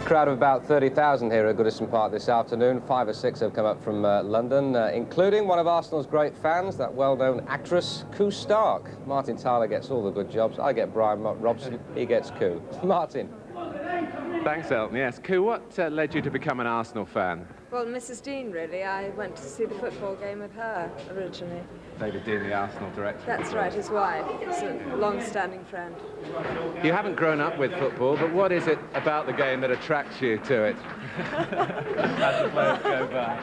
crowd of about 30,000 here at Goodison Park this afternoon. 5 or 6 have come up from London, including one of Arsenal's great fans, that well-known actress, Koo Stark. Martin Tyler gets all the good jobs. I get Brian Robson, he gets Koo. Martin. Thanks, Elton. Yes, Koo, what led you to become an Arsenal fan? Well, Mrs. Dean, really. I went to see the football game with her originally. David Dean, the Arsenal director. That's right, his wife. He's a long-standing friend. You haven't grown up with football, but what is it about the game that attracts you to it? As the players go by.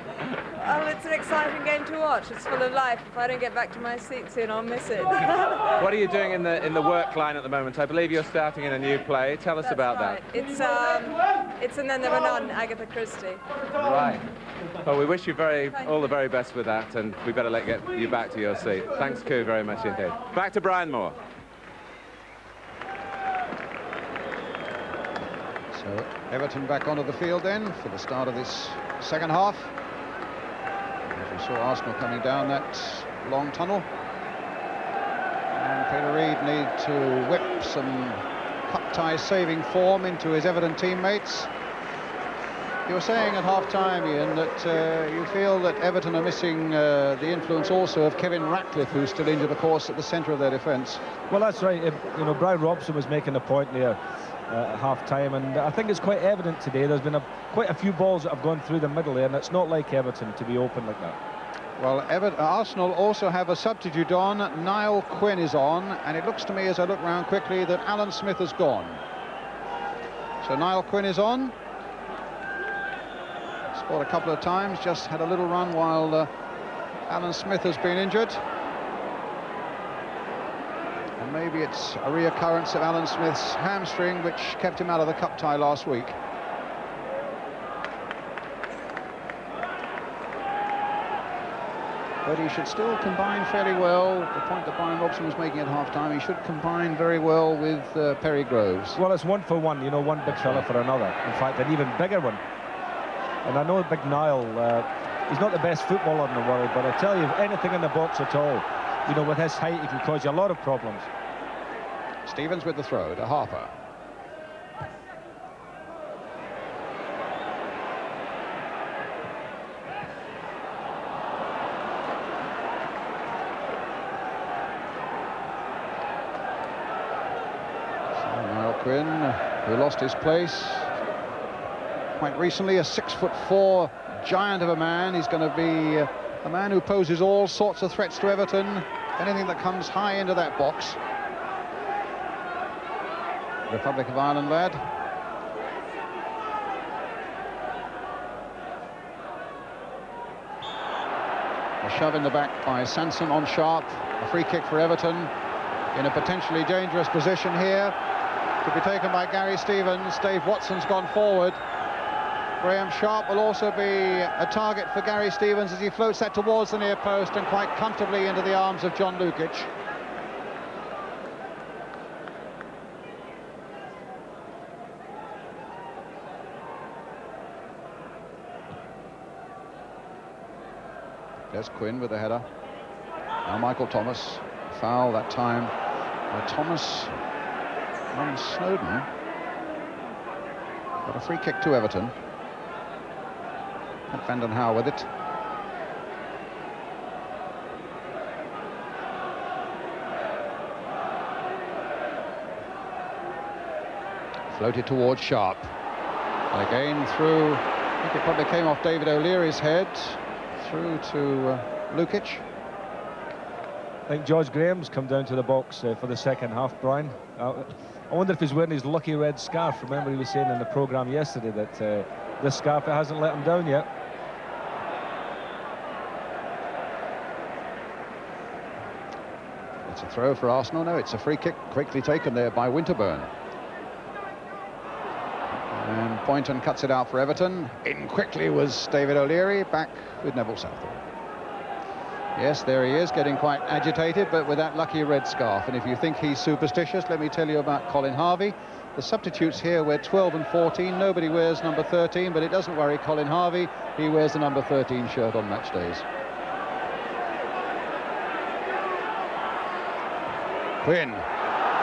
Oh, it's an exciting game to watch. It's full of life. If I don't get back to my seat soon, I'll miss it. What are you doing in the work line at the moment? I believe you're starting in a new play. Tell us about that. It's And Then There Were None, Agatha Christie. Right. Well, we wish you all the very best with that, and we better get you back to your seat. Thanks, Koo, very much indeed. Back to Brian Moore. So Everton back onto the field then for the start of this second half. As we saw Arsenal coming down that long tunnel. And Peter Reid need to whip some cup-tie saving form into his Everton teammates. You were saying at half-time, Ian, that you feel that Everton are missing the influence also of Kevin Ratcliffe, who's still injured, of course, at the centre of their defence. Well, that's right. You know, Brian Robson was making a point there at half-time, and I think it's quite evident today. There's been quite a few balls that have gone through the middle there, and it's not like Everton to be open like that. Well, Arsenal also have a substitute on. Niall Quinn is on, and it looks to me, as I look round quickly, that Alan Smith has gone. So Niall Quinn is on. Scored a couple of times, just had a little run while Alan Smith has been injured. And maybe it's a reoccurrence of Alan Smith's hamstring, which kept him out of the cup tie last week. But he should still combine fairly well. The point that Brian Robson was making at half-time, he should combine very well with Perry Groves. Well, it's 1 for 1, you know, one big fella for another. In fact, an even bigger one. And I know big Niall, he's not the best footballer in the world, but I tell you, anything in the box at all, you know, with his height, he can cause you a lot of problems. Stevens with the throw to Harper. So Niall Quinn, who lost his place quite recently, a 6'4" giant of a man. He's going to be a man who poses all sorts of threats to Everton, anything that comes high into that box. Republic of Ireland lad. A shove in the back by Sansom on Sharp. A free kick for Everton in a potentially dangerous position here, to be taken by Gary Stevens. Dave Watson's gone forward. Graeme Sharp will also be a target for Gary Stevens as he floats that towards the near post and quite comfortably into the arms of John Lukic. There's Quinn with the header. Now Michael Thomas. Foul that time by Thomas on Snodin. Got a free kick to Everton. Van den Hauwe with it. Floated towards Sharp. And again through, I think it probably came off David O'Leary's head, through to Lukic. I think George Graham's come down to the box for the second half, Brian. I wonder if he's wearing his lucky red scarf. Remember, he was saying in the programme yesterday that this scarf hasn't let him down yet. It's a throw for Arsenal. No, it's a free kick quickly taken there by Winterburn. And Pointon cuts it out for Everton. In quickly was David O'Leary, back with Neville Southall. Yes, there he is, getting quite agitated, but with that lucky red scarf. And if you think he's superstitious, let me tell you about Colin Harvey. The substitutes here wear 12 and 14. Nobody wears number 13, but it doesn't worry Colin Harvey. He wears the number 13 shirt on match days. Quinn.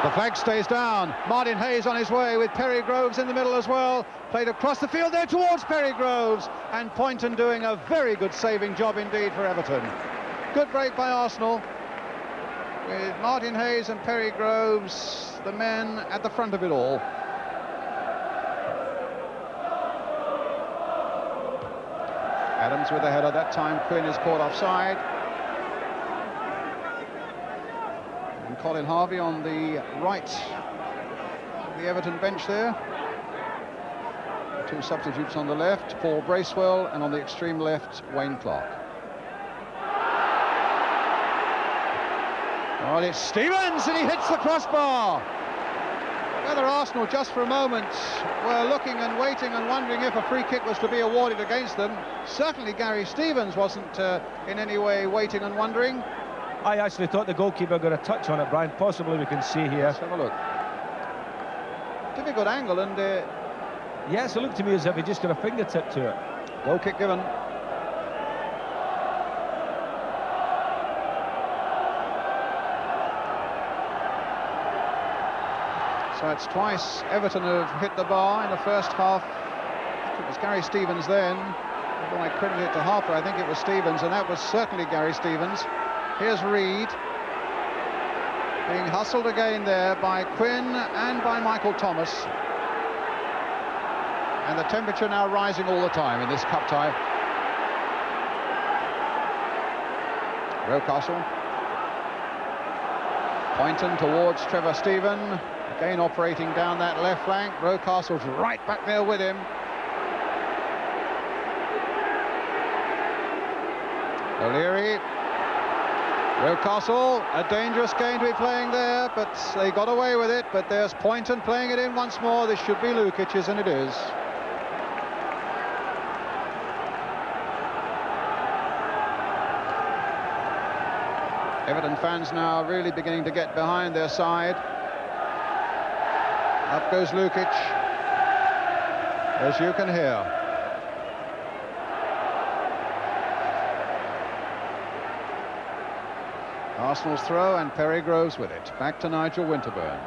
The flag stays down. Martin Hayes on his way with Perry Groves in the middle as well. Played across the field there towards Perry Groves, and Pointon doing a very good saving job indeed for Everton. Good break by Arsenal, with Martin Hayes and Perry Groves, the men at the front of it all. Adams with the header. That time Quinn is caught offside. And Colin Harvey on the right of the Everton bench there. Two substitutes on the left, Paul Bracewell, and on the extreme left, Wayne Clarke. Oh, it's Stevens, and he hits the crossbar. Whether Arsenal just for a moment were looking and waiting and wondering if a free kick was to be awarded against them. Certainly Gary Stevens wasn't in any way waiting and wondering. I actually thought the goalkeeper got a touch on it, Brian. Possibly we can see here. Let's have a look. Difficult angle, and yes, it looked to me as if he just got a fingertip to it. goal kick given. So it's twice Everton have hit the bar in the first half. It was Gary Stevens then. Although I credit it to Harper, I think it was Stevens, and that was certainly Gary Stevens. Here's Reid, being hustled again there by Quinn and by Michael Thomas. And the temperature now rising all the time in this cup tie. Rocastle. Pointon towards Trevor Stephen. Again operating down that left flank. Rocastle's right back there with him. O'Leary. Rocastle, a dangerous game to be playing there, but they got away with it. But there's Pointon playing it in once more. This should be Lukic's, and it is. Everton fans now really beginning to get behind their side. Up goes Lukic, as you can hear. Arsenal's throw, and Perry Groves with it. Back to Nigel Winterburn.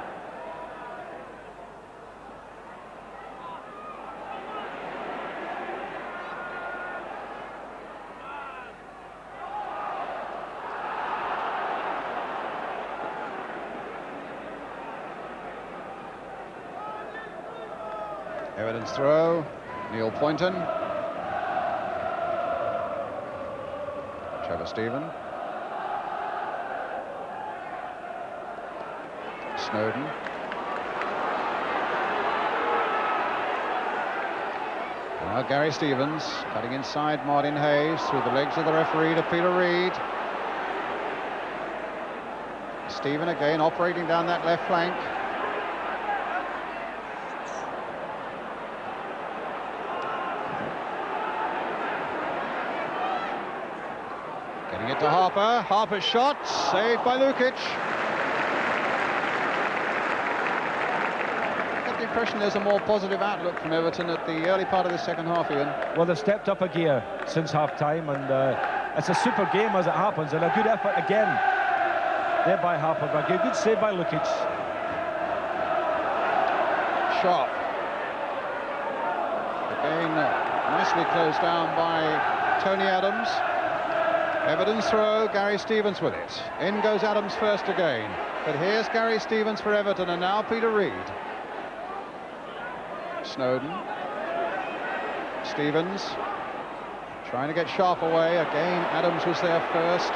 Everton's throw, Neil Pointon. Trevor Stephen. Snodin. Now Gary Stevens cutting inside Martin Hayes through the legs of the referee to Peter Reid. Stephen again operating down that left flank. Getting it to Harper. Harper's shot saved by Lukic. Impression there's a more positive outlook from Everton at the early part of the second half, Ian. Well, they've stepped up a gear since half-time, and it's a super game as it happens, and a good effort again there by Harper, but a good save by Lukic. Sharp. Again, nicely closed down by Tony Adams. Everton's throw, Gary Stevens with it. In goes Adams first again. But here's Gary Stevens for Everton, and now Peter Reid. Snodin. Stevens trying to get Sharp away. Again, Adams was there first.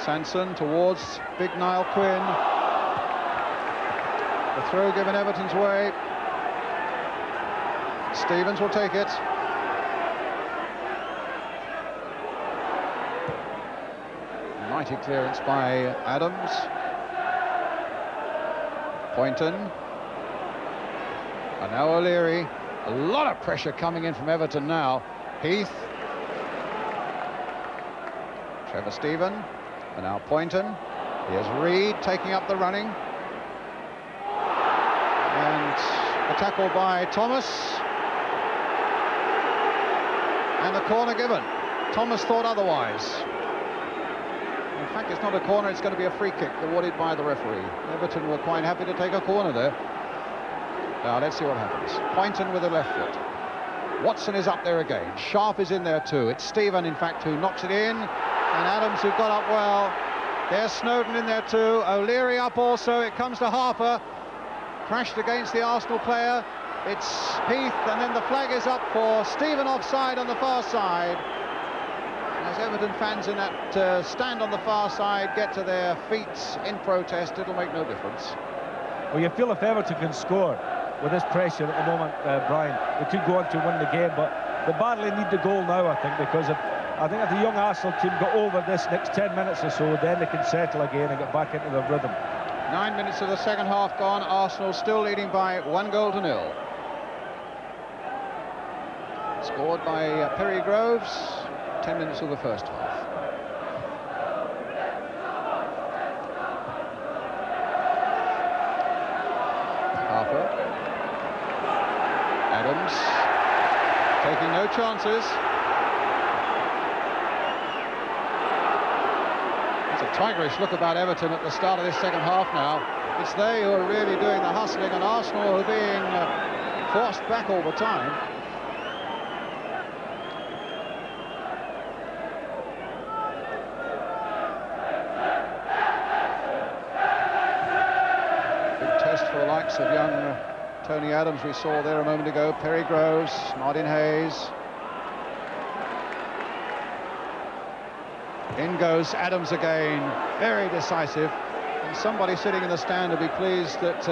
Sansom towards big Niall Quinn. The throw given Everton's way. Stevens will take it. Mighty clearance by Adams. Pointon. And now O'Leary. A lot of pressure coming in from Everton now. Heath. Trevor Stephen. And now Pointon. Here's Reid taking up the running. And the tackle by Thomas. And the corner given. Thomas thought otherwise. In fact, it's not a corner, it's going to be a free kick awarded by the referee. Everton were quite happy to take a corner there. Now, let's see what happens. Pointon with the left foot. Watson is up there again. Sharp is in there too. It's Stephen, in fact, who knocks it in. And Adams, who got up well. There's Snodin in there too. O'Leary up also. It comes to Harper. Crashed against the Arsenal player. It's Heath, and then the flag is up for Stephen offside on the far side. As Everton fans in that stand on the far side get to their feet in protest, it'll make no difference. Well, you feel if Everton can score with this pressure at the moment, Brian, they could go on to win the game, but they badly need the goal now, I think, because I think if the young Arsenal team got over this next 10 minutes or so, then they can settle again and get back into the rhythm. 9 minutes of the second half gone. Arsenal still leading by 1-0. Scored by Perry Groves. 10 minutes of the first half. Harper. Adams. Taking no chances. It's a tigerish look about Everton at the start of this second half now. It's they who are really doing the hustling, and Arsenal who are being forced back all the time. Of young Tony Adams we saw there a moment ago. Perry Groves, Martin Hayes. In goes Adams again, very decisive. And somebody sitting in the stand will be pleased that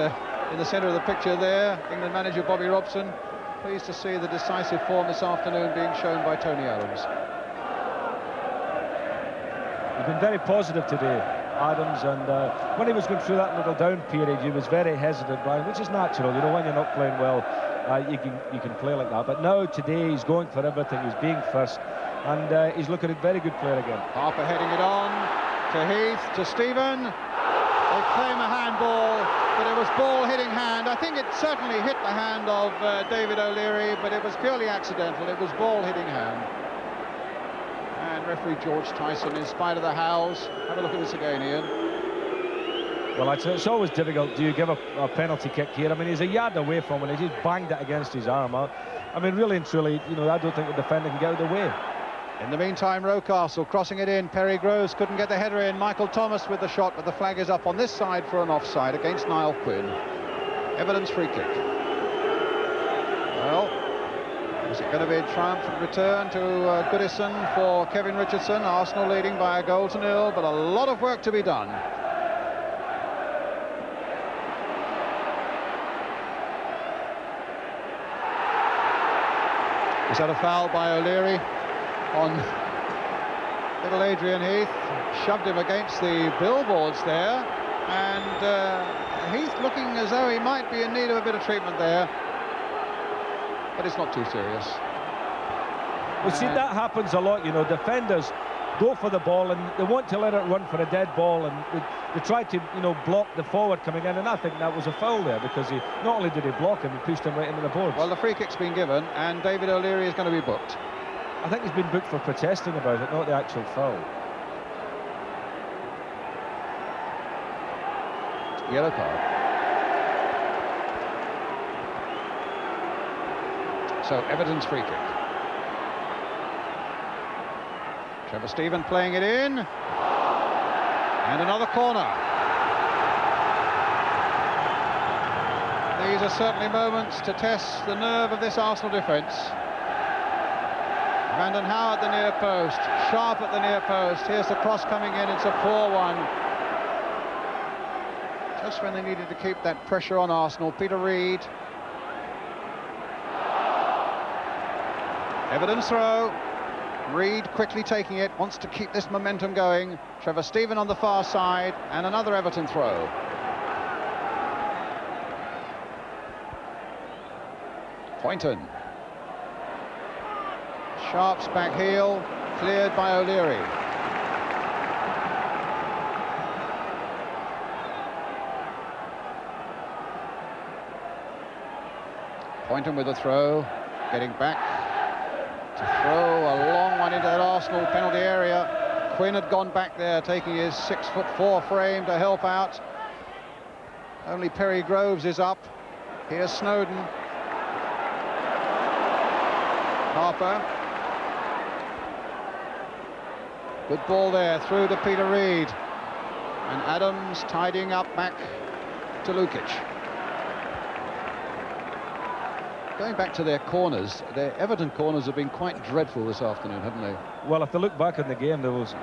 in the centre of the picture there, England manager Bobby Robson, pleased to see the decisive form this afternoon being shown by Tony Adams. He's been very positive today, Adams, and when he was going through that little down period, he was very hesitant, Brian, which is natural. You know, when you're not playing well, you can play like that. But now, today, he's going for everything. He's being first, and he's looking a very good player again. Harper heading it on to Heath, to Stephen. They claim a handball, but it was ball hitting hand. I think it certainly hit the hand of David O'Leary, but it was purely accidental. It was ball hitting hand. And referee George Tyson, in spite of the howls, have a look at this again, Ian. Well, it's always difficult. Do you give a penalty kick here? I mean, he's a yard away from it. He just banged it against his arm. I mean, really and truly, you know, I don't think the defender can get out of the way. In the meantime, Rocastle crossing it in. Perry Groves couldn't get the header in. Michael Thomas with the shot, but the flag is up on this side for an offside against Niall Quinn. Everton's free kick. Well, is it going to be a triumphant return to Goodison for Kevin Richardson? Arsenal leading by 1-0, but a lot of work to be done. Is that a foul by O'Leary on little Adrian Heath? Shoved him against the billboards there, and Heath looking as though he might be in need of a bit of treatment there, but it's not too serious. Well, see, that happens a lot, you know. Defenders go for the ball and they want to let it run for a dead ball, and they try to, you know, block the forward coming in, and I think that was a foul there, because he not only did he block him, he pushed him right into the boards. Well, the free kick's been given, and David O'Leary is going to be booked. I think he's been booked for protesting about it, not the actual foul. Yellow card. So Everton's free kick. Trevor Stephen playing it in, and another corner. These are certainly moments to test the nerve of this Arsenal defence. Vanden Hauwe at the near post, Sharp at the near post. Here's the cross coming in, it's a poor one. Just when they needed to keep that pressure on Arsenal. Peter Reid. Everton's throw. Reid quickly taking it, wants to keep this momentum going. Trevor Stephen on the far side, and another Everton throw. Pointon. Sharp's back heel, cleared by O'Leary. Pointon with a throw, getting back to throw a long one into that Arsenal penalty area. Quinn had gone back there, taking his 6'4" frame to help out. Only Perry Groves is up. Here's Snodin. Harper. Good ball there, through to Peter Reid. And Adams tidying up back to Lukic. Going back to their corners, their Everton corners have been quite dreadful this afternoon, haven't they? Well, if they look back in the game, there was,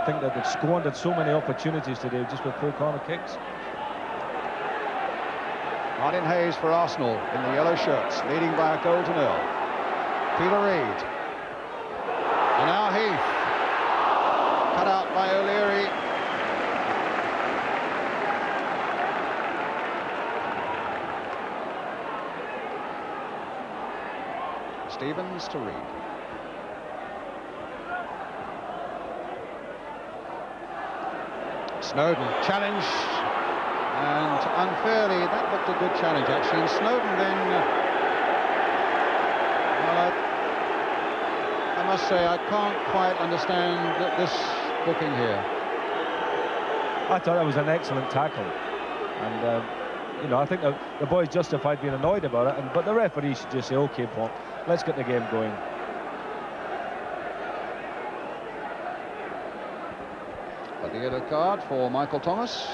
think that they've squandered so many opportunities today just with poor corner kicks. Martin Hayes for Arsenal in the yellow shirts, leading by a goal to 0. Peter Reid. And now Heath. Cut out by O'Leary. Stevens to Reid. Snodin challenged, and unfairly, that looked a good challenge actually. And Snodin then, well, I must say I can't quite understand this booking here. I thought that was an excellent tackle, and I think the boys justified being annoyed about it, but the referee should just say, okay, Paul, let's get the game going. But the yellow card for Michael Thomas.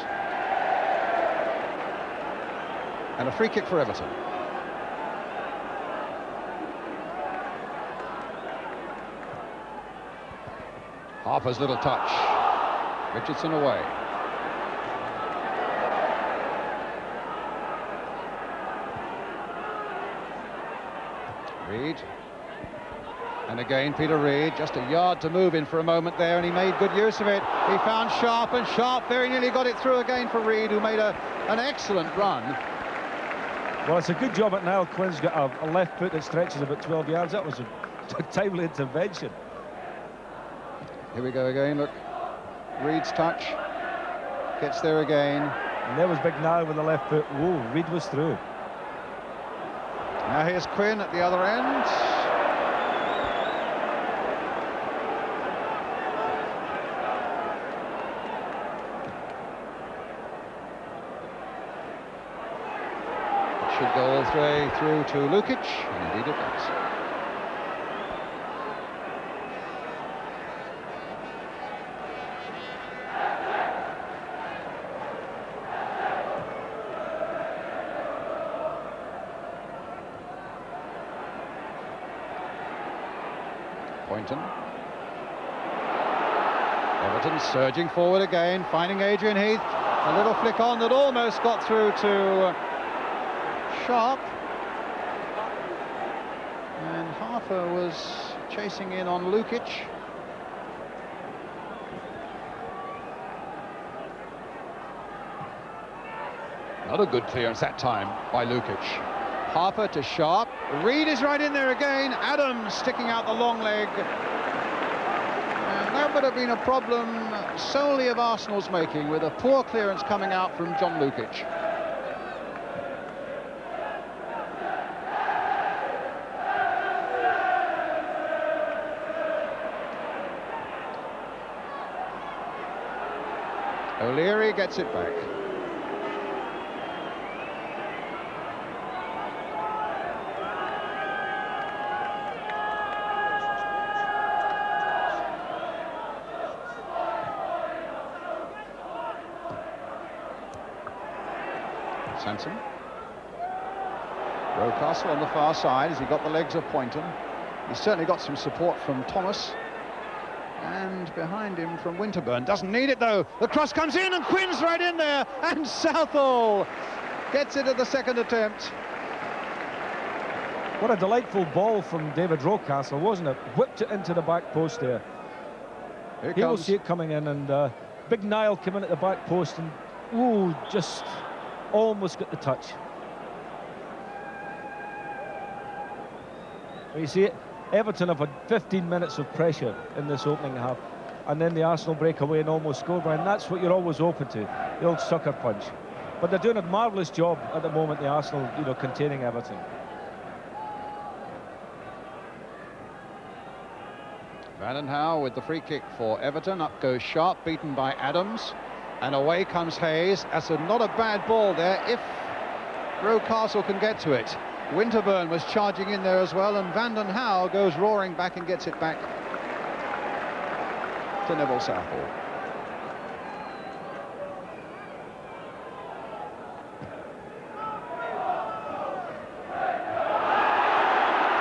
And a free kick for Everton. Harper's little touch. Richardson away. Reid. And again Peter Reid, just a yard to move in for a moment there, and he made good use of it. He found Sharp, and Sharp very nearly got it through again for Reid, who made an excellent run. Well, it's a good job that Niall Quinn's got a left foot that stretches about 12 yards. That was a timely intervention. Here we go again, look. Reid's touch. Gets there again. And there was big Niall with the left foot. Whoa, Reid was through. Now here's Quinn at the other end. It should go all the way through to Lukic, and indeed it does. Pointon. Everton surging forward again, finding Adrian Heath. A little flick on that almost got through to Sharp. And Harper was chasing in on Lukic. Not a good clearance that time by Lukic. Harper to Sharp. Reid is right in there again. Adams sticking out the long leg. And that would have been a problem solely of Arsenal's making, with a poor clearance coming out from John Lukic. O'Leary gets it back. Sansom. Rocastle on the far side as he got the legs of Pointon. He's certainly got some support from Thomas. And behind him from Winterburn. Doesn't need it though. The cross comes in and Quinn's right in there. And Southall gets it at the second attempt. What a delightful ball from David Rocastle, wasn't it? Whipped it into the back post there. He will see it coming in, and big Niall came in at the back post and, ooh, just almost got the touch. But you see it, Everton have had 15 minutes of pressure in this opening half, and then the Arsenal break away and almost score, and that's what you're always open to, the old sucker punch. But they're doing a marvellous job at the moment, the Arsenal, containing Everton. Hauwe with the free kick for Everton. Up goes Sharp, beaten by Adams. And away comes Hayes. That's not a bad ball there, if Rocastle can get to it. Winterburn was charging in there as well, and Hauwe goes roaring back and gets it back to Neville Southall.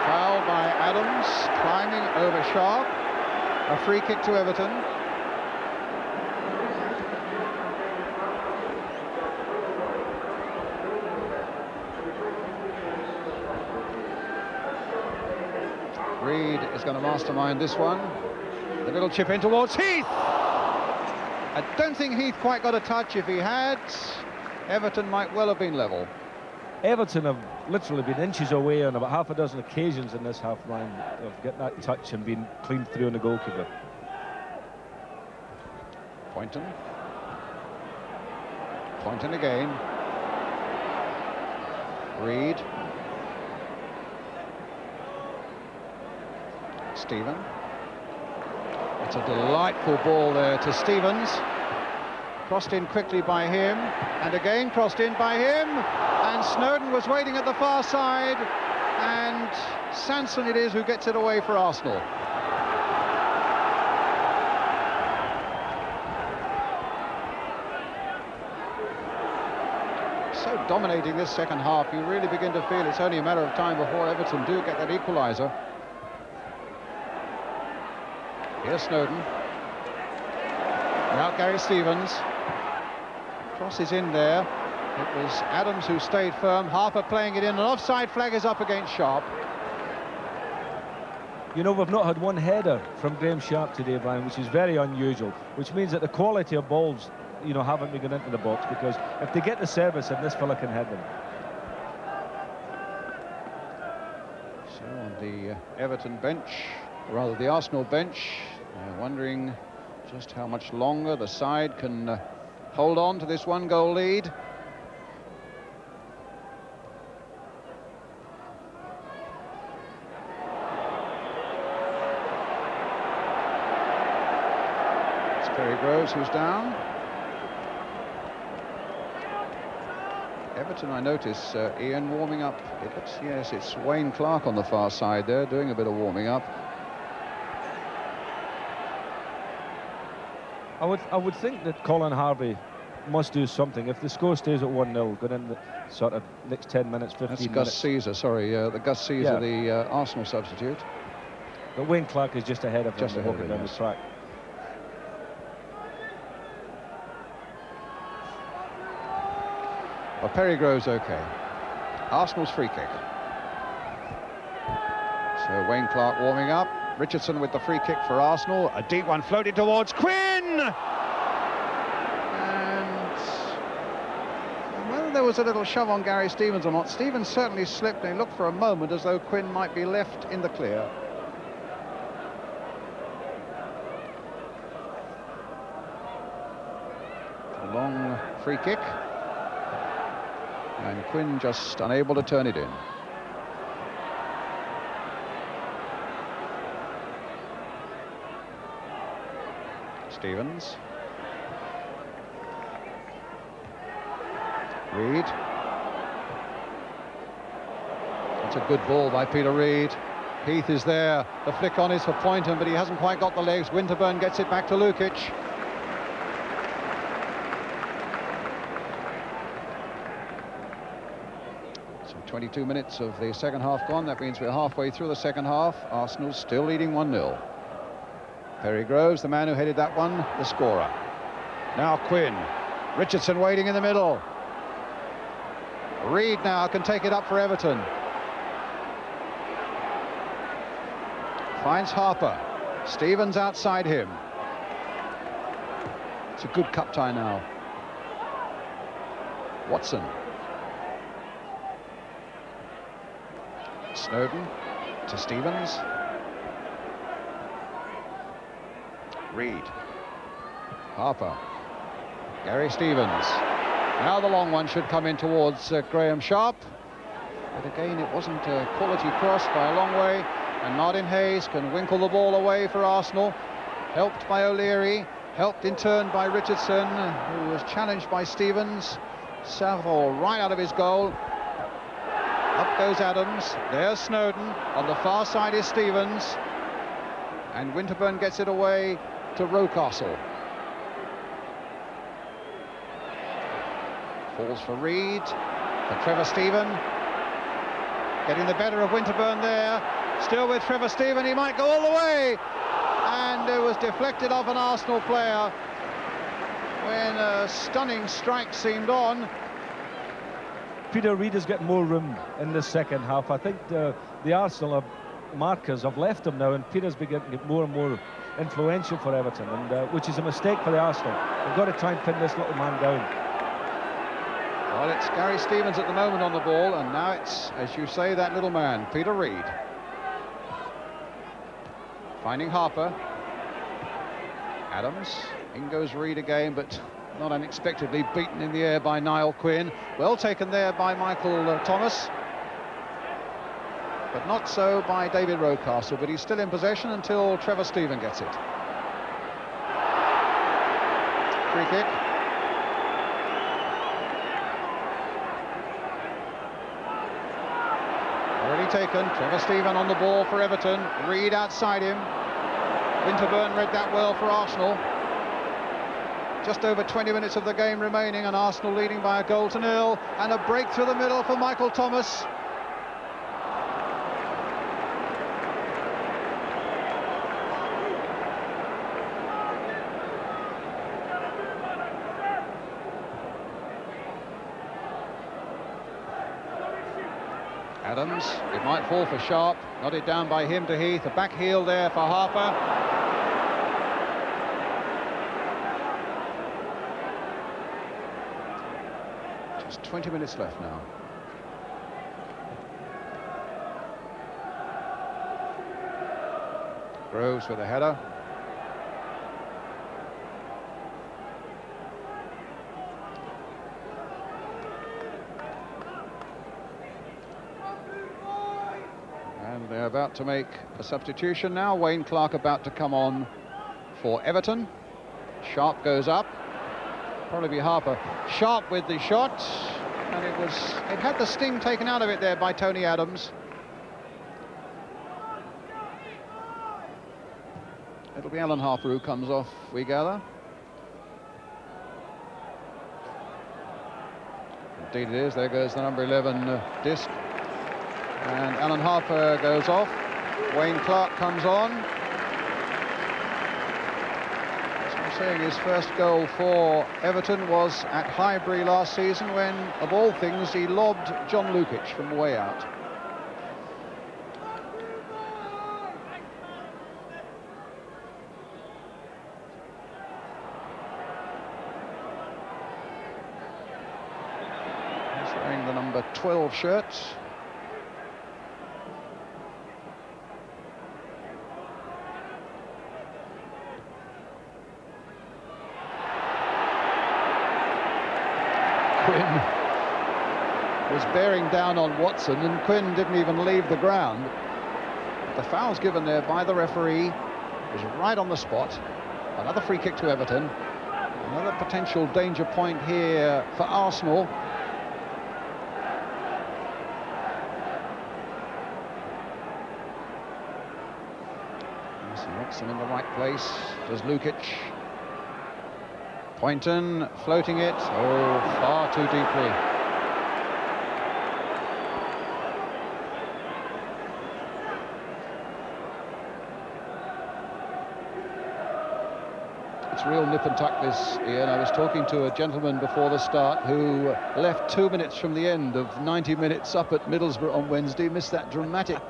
Foul by Adams, climbing over Sharp. A free kick to Everton. Reid is going to mastermind this one. The little chip in towards Heath. I don't think Heath quite got a touch. If he had, Everton might well have been level. Everton have literally been inches away on about half a dozen occasions in this half line of getting that touch and being cleaned through on the goalkeeper. Pointon. Pointon again. Reid. Stephen. It's a delightful ball there to Stevens. Crossed in quickly by him, and again crossed in by him, and Snodin was waiting at the far side, and Sansom it is who gets it away for Arsenal. So dominating this second half, you really begin to feel it's only a matter of time before Everton do get that equaliser. Here's Snodin. Now Gary Stevens. Crosses in there. It was Adams who stayed firm. Harper playing it in. An offside flag is up against Sharp. You know, we've not had one header from Graeme Sharp today, Brian, which is very unusual, which means that the quality of balls, you know, haven't been going into the box, because if they get the service, then this fella can head them. So on the Everton bench, or rather the Arsenal bench, wondering just how much longer the side can hold on to this one-goal lead. It's Perry Groves who's down. Everton, I notice, Ian, warming up. It looks, yes, it's Wayne Clarke on the far side there, doing a bit of warming up. I would think that Colin Harvey must do something. If the score stays at 1-0, going in the sort of next 10 minutes, 15 minutes. That's Gus Caesar, sorry, the Gus Caesar, Yeah. the Arsenal substitute. But Wayne Clarke is just ahead of him, Just ahead of walking him, down yes. the track. Well, Perry Groves okay. Arsenal's free kick. So Wayne Clarke warming up. Richardson with the free kick for Arsenal. A deep one floated towards Quinn! And whether there was a little shove on Gary Stevens or not, Stevens certainly slipped, and he looked for a moment as though Quinn might be left in the clear. A long free kick. And Quinn just unable to turn it in. Stevens. Reid. That's a good ball by Peter Reid. Heath is there. The flick on is for Pointon, but he hasn't quite got the legs. Winterburn gets it back to Lukic. So 22 minutes of the second half gone. That means we're halfway through the second half. Arsenal still leading 1-0. Perry Groves, the man who headed that one, the scorer. Now Quinn. Richardson waiting in the middle. Reid now can take it up for Everton. Finds Harper. Stevens outside him. It's a good cup tie now. Watson. Snodin to Stevens. Reid. Harper. Gary Stevens. Now the long one should come in towards Graeme Sharp. But again, it wasn't a quality cross by a long way. And Martin Hayes can winkle the ball away for Arsenal, helped by O'Leary, helped in turn by Richardson, who was challenged by Stevens. Southall right out of his goal. Up goes Adams, there's Snodin, on the far side is Stevens, and Winterburn gets it away to Rocastle. Falls for Reid, for Trevor Stephen, getting the better of Winterburn there, still with Trevor Stephen, he might go all the way, and it was deflected off an Arsenal player when a stunning strike seemed on. Peter Reid has got more room in the second half. I think the Arsenal markers have left him now, and Peter's beginning to get more and more influential for Everton, and which is a mistake for the Arsenal. They've got to try and pin this little man down. Well, it's Gary Stevens at the moment on the ball, and now it's, as you say, that little man, Peter Reid. Finding Harper. Adams. In goes Reid again, but not unexpectedly beaten in the air by Niall Quinn. Well taken there by Michael Thomas, but not so by David Rocastle, but he's still in possession until Trevor Stephen gets it. Free kick. Already taken. Trevor Stephen on the ball for Everton. Reid outside him. Winterburn read that well for Arsenal. Just over 20 minutes of the game remaining, and Arsenal leading by 1-0, and a break through the middle for Michael Thomas. Adams, it might fall for Sharp, nodded down by him to Heath, a back heel there for Harper. 20 minutes left now. Groves with a header. And they're about to make a substitution now. Wayne Clarke about to come on for Everton. Sharp goes up. Probably be Harper. Sharp with the shot. And it had the sting taken out of it there by Tony Adams. It'll be Alan Harper who comes off, we gather. Indeed it is. There goes the number 11 disc. And Alan Harper goes off. Wayne Clarke comes on. Saying his first goal for Everton was at Highbury last season when, of all things, he lobbed John Lukic from way out. He's wearing the number 12 shirt. Quinn was bearing down on Watson, and Quinn didn't even leave the ground. The foul's given there by the referee was right on the spot. Another free kick to Everton. Another potential danger point here for Arsenal. Richardson in the right place. Does Lukic. Pointon floating it, oh, far too deeply. It's real nip and tuck this, Ian. I was talking to a gentleman before the start who left 2 minutes from the end of 90 minutes up at Middlesbrough on Wednesday, missed that dramatic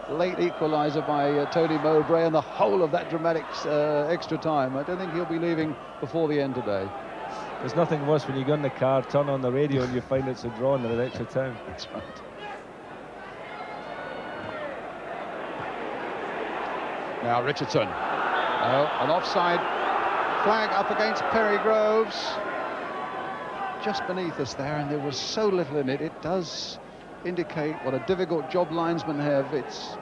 late equaliser by Tony Mowbray, and the whole of that dramatic extra time. I don't think he'll be leaving before the end today. There's nothing worse when you go in the car, turn on the radio, and you find it's a draw in the extra time. That's right. Now Richardson. An offside flag up against Perry Groves. Just beneath us there, and there was so little in it. It does indicate what a difficult job linesmen have. It's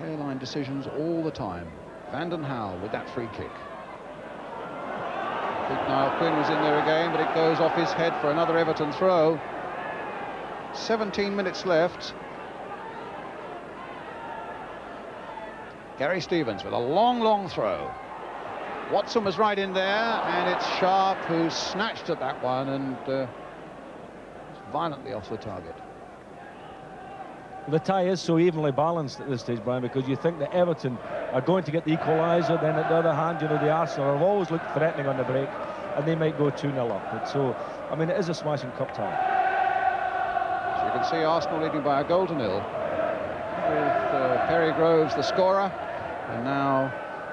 Hairline decisions all the time. Vanden Hauwe with that free kick. I think Niall Quinn was in there again, but it goes off his head for another Everton throw. 17 minutes left. Gary Stevens with a long throw. Watson was right in there, and it's Sharp who snatched at that one and was violently off the target. The tie is so evenly balanced at this stage, Brian, because you think that Everton are going to get the equaliser, then at the other hand, you know, the Arsenal have always looked threatening on the break, and they might go 2-0 up. And so, I mean, it is a smashing cup tie. So you can see Arsenal leading by a goal to nil, with Perry Groves the scorer, and now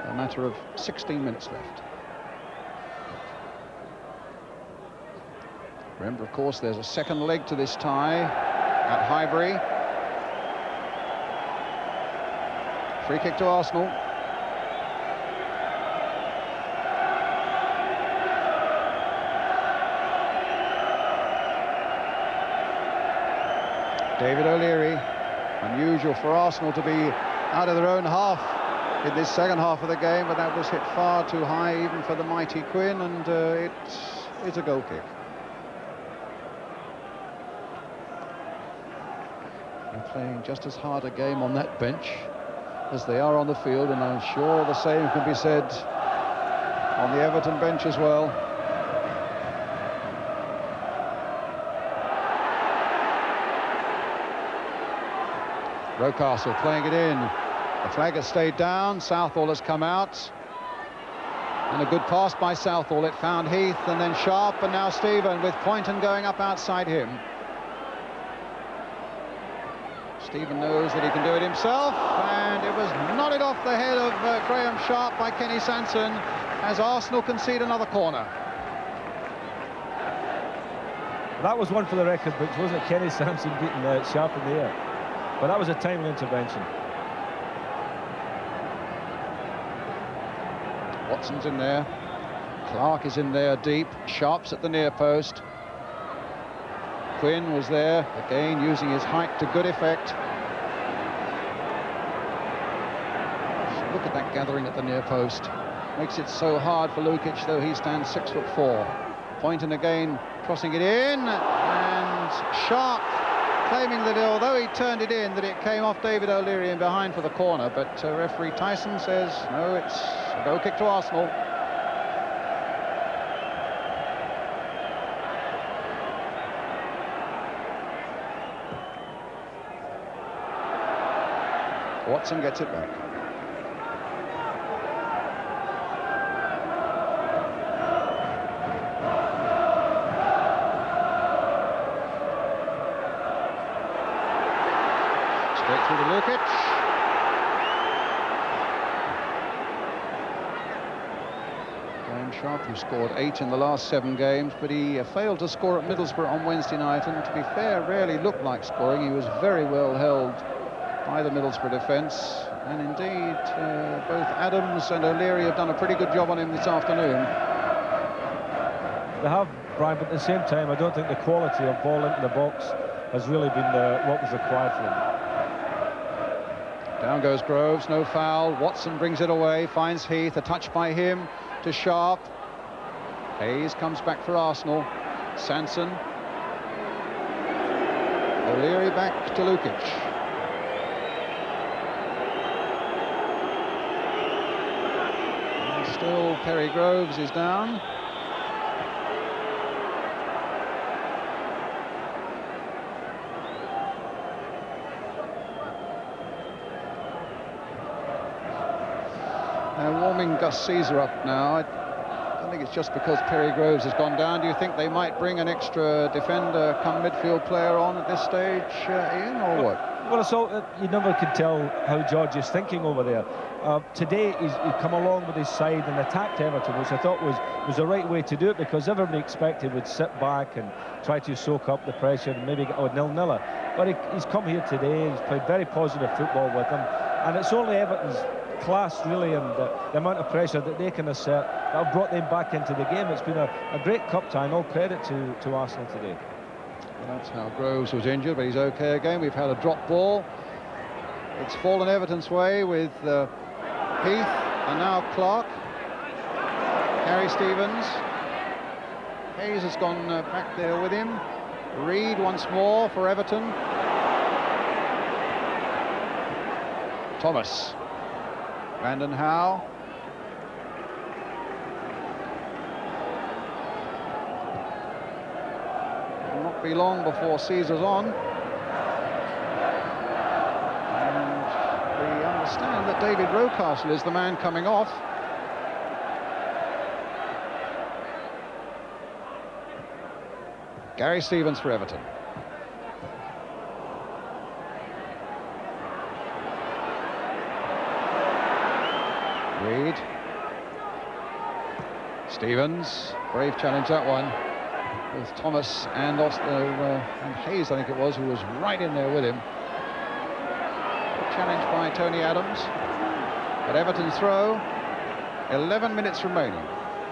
a matter of 16 minutes left. Remember, of course, there's a second leg to this tie at Highbury. Free kick to Arsenal. David O'Leary. Unusual for Arsenal to be out of their own half in this second half of the game, but that was hit far too high even for the mighty Quinn, and it's a goal kick. They're playing just as hard a game on that bench as they are on the field, and I'm sure the same can be said on the Everton bench as well. Rocastle playing it in. The flag has stayed down. Southall has come out. And a good pass by Southall. It found Heath and then Sharp, and now Stephen with Pointon going up outside him. Stephen knows that he can do it himself, and it was nodded off the head of Graeme Sharp by Kenny Sansom as Arsenal concede another corner. That was one for the record books, wasn't it? Kenny Sansom beating Sharp in the air. But that was a timely intervention. Watson's in there. Clarke is in there deep. Sharp's at the near post. Quinn was there, again using his height to good effect. Look at that gathering at the near post. Makes it so hard for Lukic, though he stands 6'4". Pointon again crossing it in, and Sharp claiming that although he turned it in, that it came off David O'Leary in behind for the corner, but referee Tyson says no, it's a goal kick to Arsenal. Watson gets it back. Straight through to Lukic. Graeme Sharp, who scored 8 in the last 7 games, but he failed to score at Middlesbrough on Wednesday night, and to be fair, rarely looked like scoring. He was very well held by the Middlesbrough defence, and indeed both Adams and O'Leary have done a pretty good job on him this afternoon. They have, Brian, but at the same time I don't think the quality of ball into the box has really been what was required for him. Down goes Groves, no foul. Watson brings it away, finds Heath, a touch by him to Sharp. Hayes comes back for Arsenal. Sansom. O'Leary back to Lukic. Still, Perry Groves is down. They're warming Gus Caesar up now. I don't think it's just because Perry Groves has gone down. Do you think they might bring an extra defender, come midfield player on at this stage, Ian, or what? Well, so you never could tell how George is thinking over there. Today he's come along with his side and attacked Everton, which I thought was the right way to do it, because everybody expected would sit back and try to soak up the pressure and maybe get a nil-niller. But he's come here today, he's played very positive football with them, and it's only Everton's class really and the amount of pressure that they can assert that have brought them back into the game. It's been a great cup tie, and all credit to Arsenal today. Well, that's how Groves was injured, but he's okay again. We've had a drop ball. It's fallen Everton's way with Heath and now Clarke. Gary Stevens. Hayes has gone back there with him. Reid once more for Everton. Thomas. Brandon Hauwe. Will not be long before Caesar's on. And we understand that David Rocastle is the man coming off. Gary Stevens for Everton. Reid. Stevens. Brave challenge, that one. With Thomas and Hayes, I think it was, who was right in there with him. Challenged by Tony Adams. But Everton throw. 11 minutes remaining.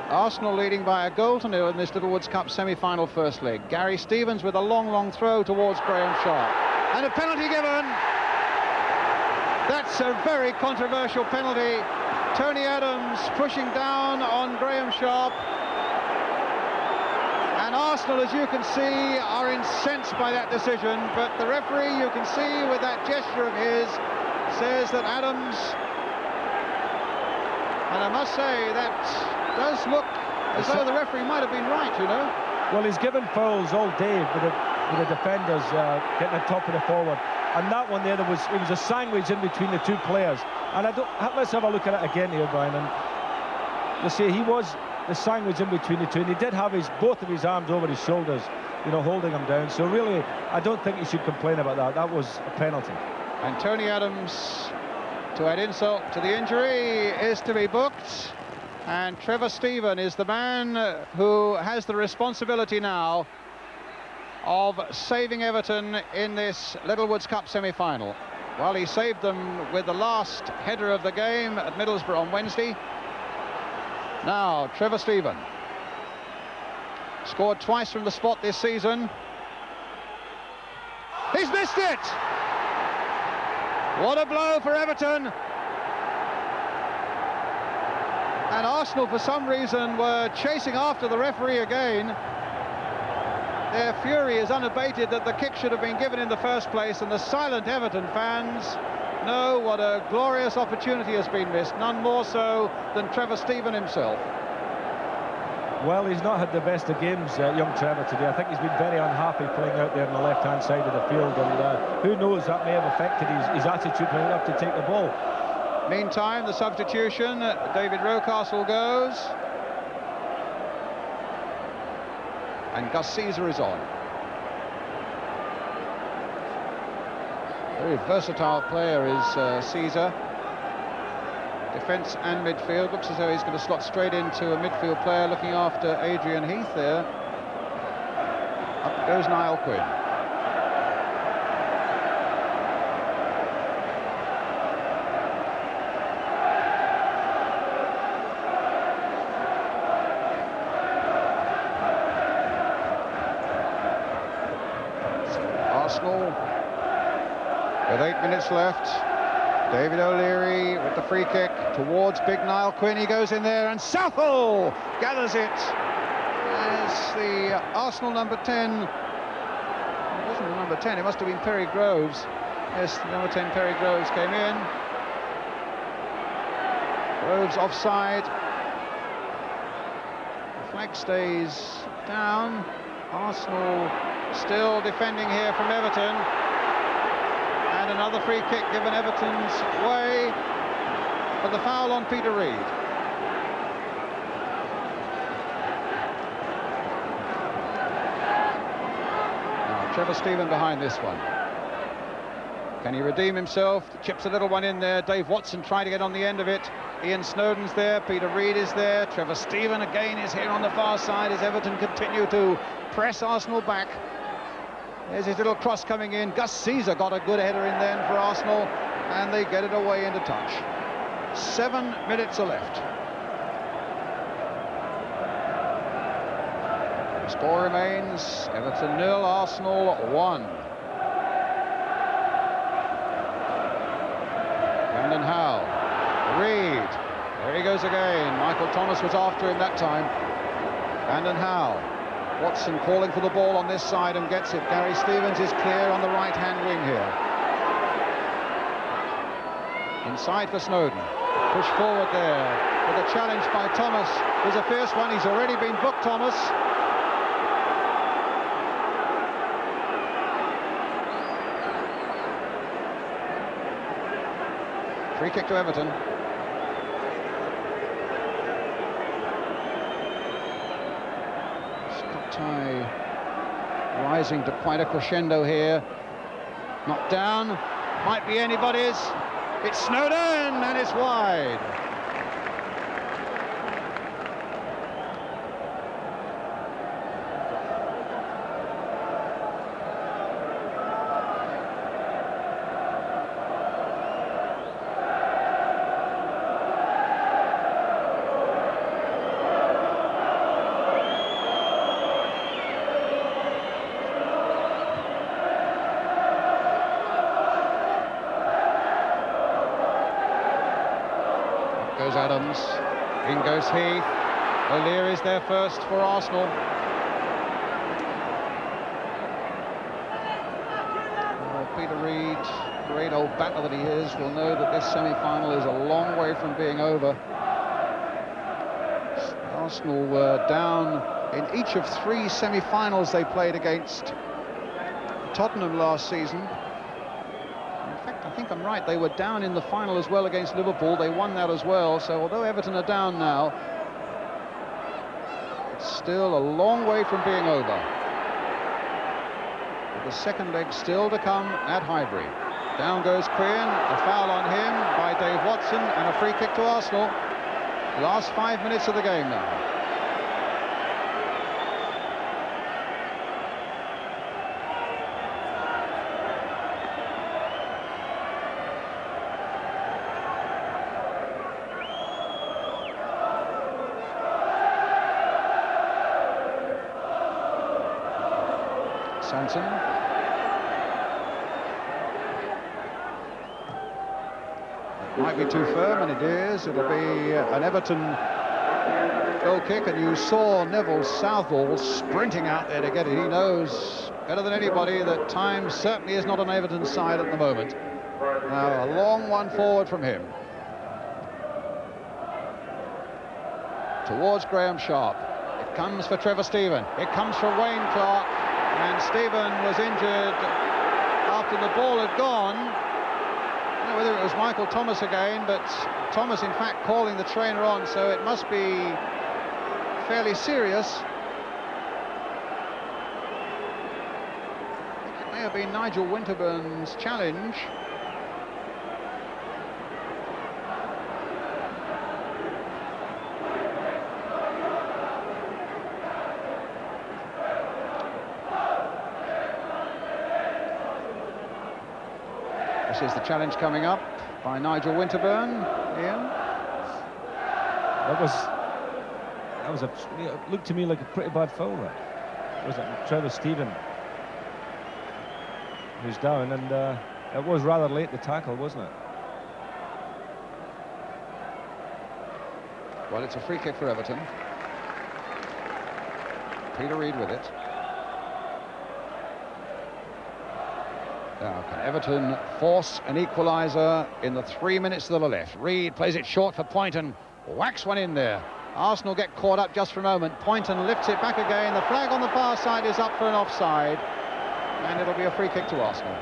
Arsenal leading by a goal to nil in this Littlewoods Cup semi-final first leg. Gary Stevens with a long throw towards Graeme Sharp. And a penalty given. That's a very controversial penalty. Tony Adams pushing down on Graeme Sharp. And Arsenal, as you can see, are incensed by that decision. But the referee, you can see with that gesture of his, says that Adams... And I must say that does look as though the referee might have been right, you know. Well, he's given fouls all day with the defenders getting on top of the forward. And that one there, it was a sandwich in between the two players. And let's have a look at it again here, Brian. And you see, he was the sandwich in between the two, and he did have both of his arms over his shoulders, you know, holding him down. So really, I don't think you should complain about that. That was a penalty. And Tony Adams, to add insult to the injury, is to be booked. And Trevor Stephen is the man who has the responsibility now of saving Everton in this Littlewoods Cup semi-final. Well, he saved them with the last header of the game at Middlesbrough on Wednesday. Now, Trevor Stephen. Scored twice from the spot this season. He's missed it! What a blow for Everton. And Arsenal, for some reason, were chasing after the referee again. Their fury is unabated that the kick should have been given in the first place, and the silent Everton fans know what a glorious opportunity has been missed, none more so than Trevor Stephen himself. Well, he's not had the best of games, young Trevor, today. I think he's been very unhappy playing out there on the left-hand side of the field, and who knows, that may have affected his attitude when he had to take the ball. Meantime, the substitution, David Rocastle goes. And Gus Caesar is on. Very versatile player is Caesar. Defence and midfield. Looks as though he's going to slot straight into a midfield player looking after Adrian Heath there. Up goes Niall Quinn. Arsenal with 8 minutes left. David O'Leary with the free kick towards big Niall Quinn. He goes in there and Southall gathers it as the Arsenal number 10. It wasn't the number 10, it must have been Perry Groves. Yes, the number 10 Perry Groves came in. Groves offside. The flag stays down. Arsenal still defending here from Everton. And another free kick given Everton's way for the foul on Peter Reid. Now Trevor Stephen behind this one. Can he redeem himself? Chips a little one in there. Dave Watson trying to get on the end of it. Ian Snodin's there. Peter Reid is there. Trevor Stephen again is here on the far side as Everton continue to press Arsenal back. There's his little cross coming in. Gus Caesar got a good header in then for Arsenal, and they get it away into touch. 7 minutes are left. The score remains Everton 0, Arsenal 1. And Hauwe. Reid. There he goes again. Michael Thomas was after him that time. And Hauwe. Watson calling for the ball on this side and gets it. Gary Stevens is clear on the right-hand wing here. Inside for Snodin. Push forward there with a challenge by Thomas. There's a fierce one. He's already been booked, Thomas. Free kick to Everton. Tie rising to quite a crescendo here. Knocked down. Might be anybody's. It's Snodin, and it's wide. Adams, in goes Heath. O'Leary's there first for Arsenal. Well, Peter Reid, great old batter that he is, will know that this semi-final is a long way from being over. Arsenal were down in each of 3 semi-finals they played against Tottenham last season. I think I'm right, they were down in the final as well against Liverpool. They won that as well, so although Everton are down now, it's still a long way from being over. With the second leg still to come at Highbury. Down goes Quinn, a foul on him by Dave Watson, and a free kick to Arsenal. Last 5 minutes of the game now. Sansom. It might be too firm, and it is. It'll be an Everton goal kick, and you saw Neville Southall sprinting out there to get it. He knows better than anybody that time certainly is not on Everton's side at the moment. Now, a long one forward from him. Towards Graeme Sharp. It comes for Trevor Stephen. It comes for Wayne Clarke. And Stephen was injured after the ball had gone. I don't know whether it was Michael Thomas again, but Thomas in fact calling the trainer on, so it must be fairly serious. I think it may have been Nigel Winterburn's challenge. This is the challenge coming up by Nigel Winterburn. Ian? That was a, it looked to me like a pretty bad foul. That was it Trevor Stephen who's down, and it was rather late, the tackle, wasn't it? Well, it's a free kick for Everton. Peter Reid with it. Now, can Everton force an equaliser in the 3 minutes to the left? Reid plays it short for Pointon. Whacks one in there. Arsenal get caught up just for a moment. Pointon lifts it back again. The flag on the far side is up for an offside. And it'll be a free kick to Arsenal.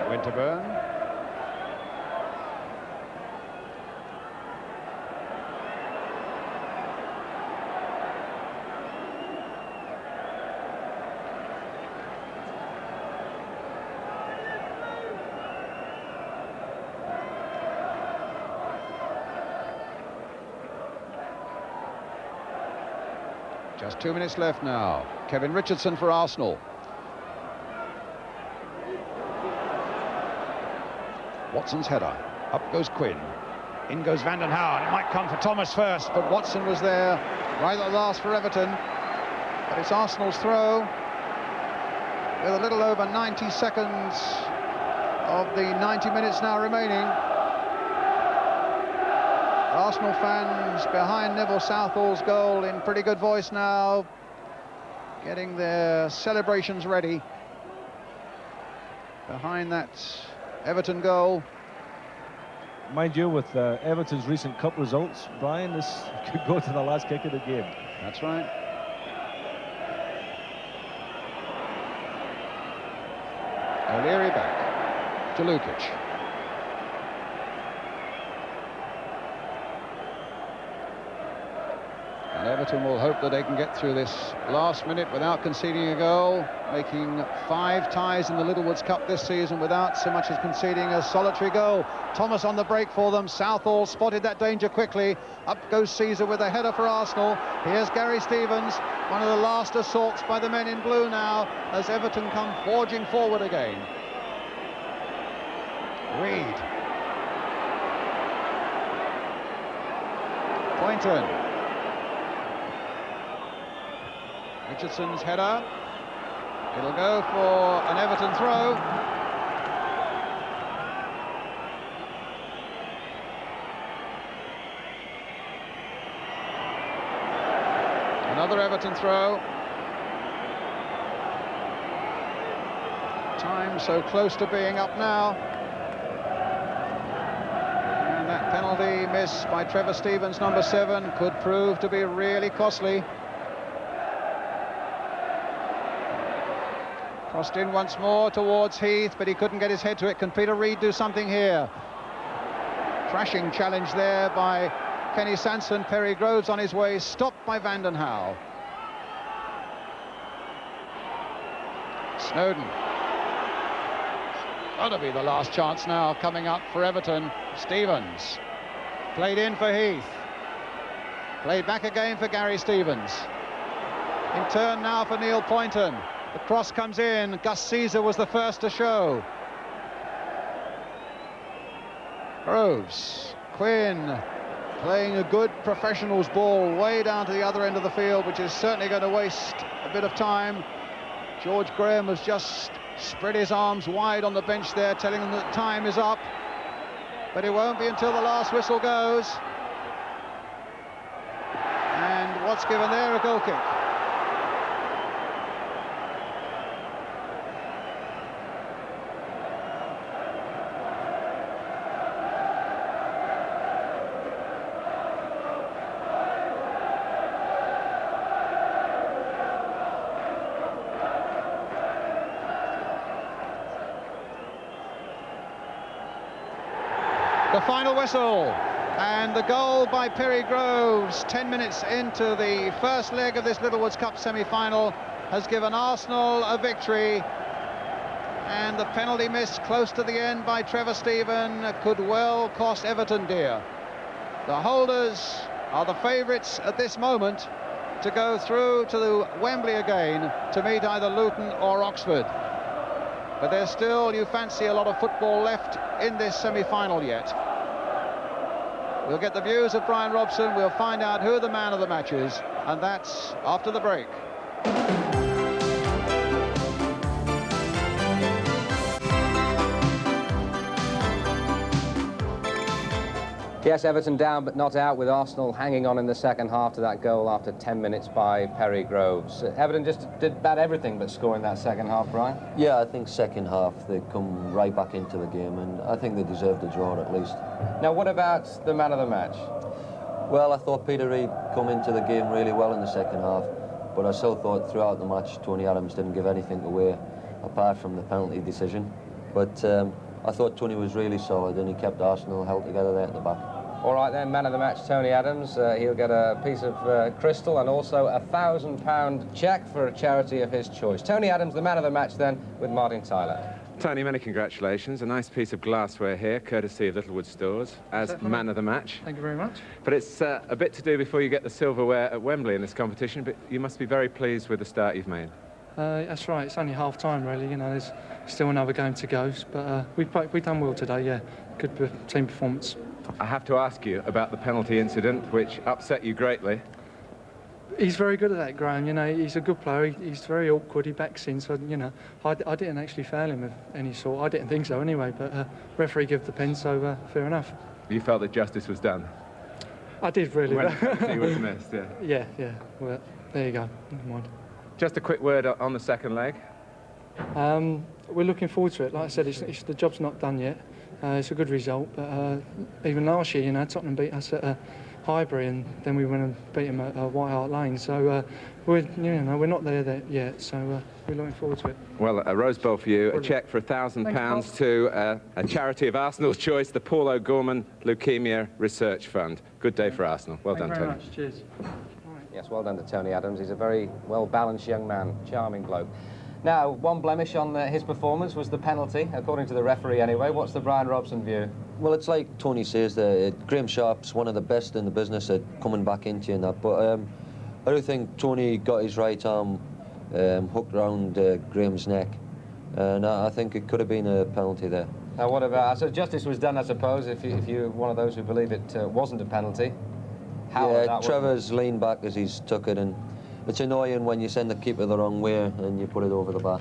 Winterburn. Just 2 minutes left now. Kevin Richardson for Arsenal. Watson's header. Up goes Quinn. In goes Van den Hauwe. It might come for Thomas first, but Watson was there right at last for Everton. But it's Arsenal's throw with a little over 90 seconds of the 90 minutes now remaining. Arsenal fans behind Neville Southall's goal in pretty good voice now, getting their celebrations ready behind that Everton goal. Mind you, with Everton's recent cup results, Brian, this could go to the last kick of the game. That's right. O'Leary back to Lukic. And Everton will hope that they can get through this last minute without conceding a goal, making 5 ties in the Littlewoods Cup this season without so much as conceding a solitary goal. Thomas on the break for them. Southall spotted that danger quickly. Up goes Caesar with a header for Arsenal. Here's Gary Stevens, one of the last assaults by the men in blue now, as Everton come forging forward again. Reid. Pointon. Richardson's header. It'll go for an Everton throw. Another Everton throw. Time so close to being up now. And that penalty miss by Trevor Stevens, number 7, could prove to be really costly. Crossed in once more towards Heath, but he couldn't get his head to it. Can Peter Reid do something here? Crashing challenge there by Kenny Sansom. Perry Groves on his way, stopped by Van den Hauwe. Snodin. Got to be the last chance now coming up for Everton. Stevens. Played in for Heath. Played back again for Gary Stevens. In turn now for Neil Pointon. The cross comes in. Gus Caesar was the first to show. Groves. Quinn playing a good professional's ball way down to the other end of the field, which is certainly going to waste a bit of time. George Graeme has just spread his arms wide on the bench there, telling them that time is up. But it won't be until the last whistle goes. And what's given there? A goal kick. The final whistle, and the goal by Perry Groves 10 minutes into the first leg of this Littlewoods Cup semi-final has given Arsenal a victory, and the penalty miss close to the end by Trevor Stephen could well cost Everton dear. The holders are the favourites at this moment to go through to the Wembley again to meet either Luton or Oxford. But there's still, you fancy, a lot of football left in this semi-final yet. We'll get the views of Brian Robson, we'll find out who the man of the match is, and that's after the break. Yes, Everton down but not out, with Arsenal hanging on in the second half to that goal after 10 minutes by Perry Groves. Everton just did about everything but score in that second half, Brian. Yeah, I think second half they come right back into the game, and I think they deserved a draw at least. Now, what about the man of the match? Well, I thought Peter Reid come into the game really well in the second half, but I still thought throughout the match Tony Adams didn't give anything away apart from the penalty decision. But I thought Tony was really solid, and he kept Arsenal held together there at the back. All right then, man of the match, Tony Adams. He'll get a piece of crystal and also a £1,000 cheque for a charity of his choice. Tony Adams, the man of the match then, with Martin Tyler. Tony, many congratulations. A nice piece of glassware here, courtesy of Littlewoods stores, as man of the match. Thank you very much. But it's a bit to do before you get the silverware at Wembley in this competition, but you must be very pleased with the start you've made. That's right, it's only half-time, really. You know, there's still another game to go, but we've done well today, yeah. Good team performance. I have to ask you about the penalty incident, which upset you greatly. He's very good at that, Graeme. You know, he's a good player. He's very awkward. He backs in, so, you know, I didn't actually foul him of any sort. I didn't think so anyway, but referee gave the pen, so fair enough. You felt that justice was done? I did, really. When the penalty was missed, yeah. Yeah. Well, there you go. Never mind. Just a quick word on the second leg. We're looking forward to it. Like I said, the job's not done yet. It's a good result, but even last year, you know, Tottenham beat us at Highbury, and then we went and beat them at White Hart Lane. So we're not there yet. So we're looking forward to it. Well, a rose bowl for you, a cheque for £1,000 to a charity of Arsenal's choice, the Paul O'Gorman Leukemia Research Fund. Good day for Arsenal. Well done, Tony. Thank you very much. Cheers. Yes, well done to Tony Adams. He's a very well-balanced young man, charming bloke. Now, one blemish on his performance was the penalty, according to the referee anyway. What's the Brian Robson view? Well, it's like Tony says there, Graeme Sharp's one of the best in the business at coming back into you and that, but I do think Tony got his right arm hooked around Graeme's neck, and I think it could have been a penalty there. Now, what about... So justice was done, I suppose, if you're one of those who believe it wasn't a penalty. Yeah, Trevor's leaned back as he's took it, and it's annoying when you send the keeper the wrong way and you put it over the bar.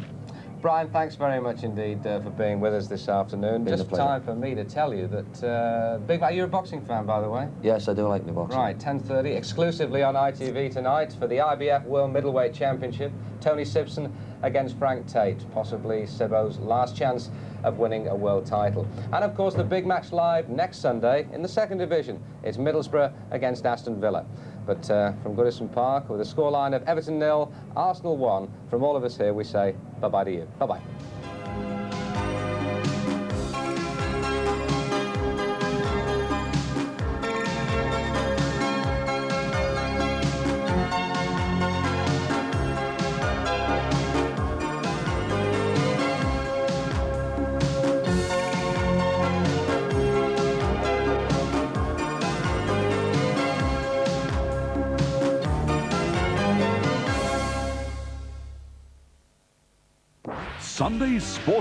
Brian, thanks very much indeed for being with us this afternoon. Just time for me to tell you that you're a boxing fan, by the way? Yes, I do like my boxing. Right, 10:30, exclusively on ITV tonight for the IBF World Middleweight Championship. Tony Sibson against Frank Tate, possibly Sibbo's last chance of winning a world title. And of course, the big match live next Sunday in the second division. It's Middlesbrough against Aston Villa. But from Goodison Park, with a scoreline of Everton 0, Arsenal 1, from all of us here, we say bye-bye to you. Bye-bye. Sunday's sporting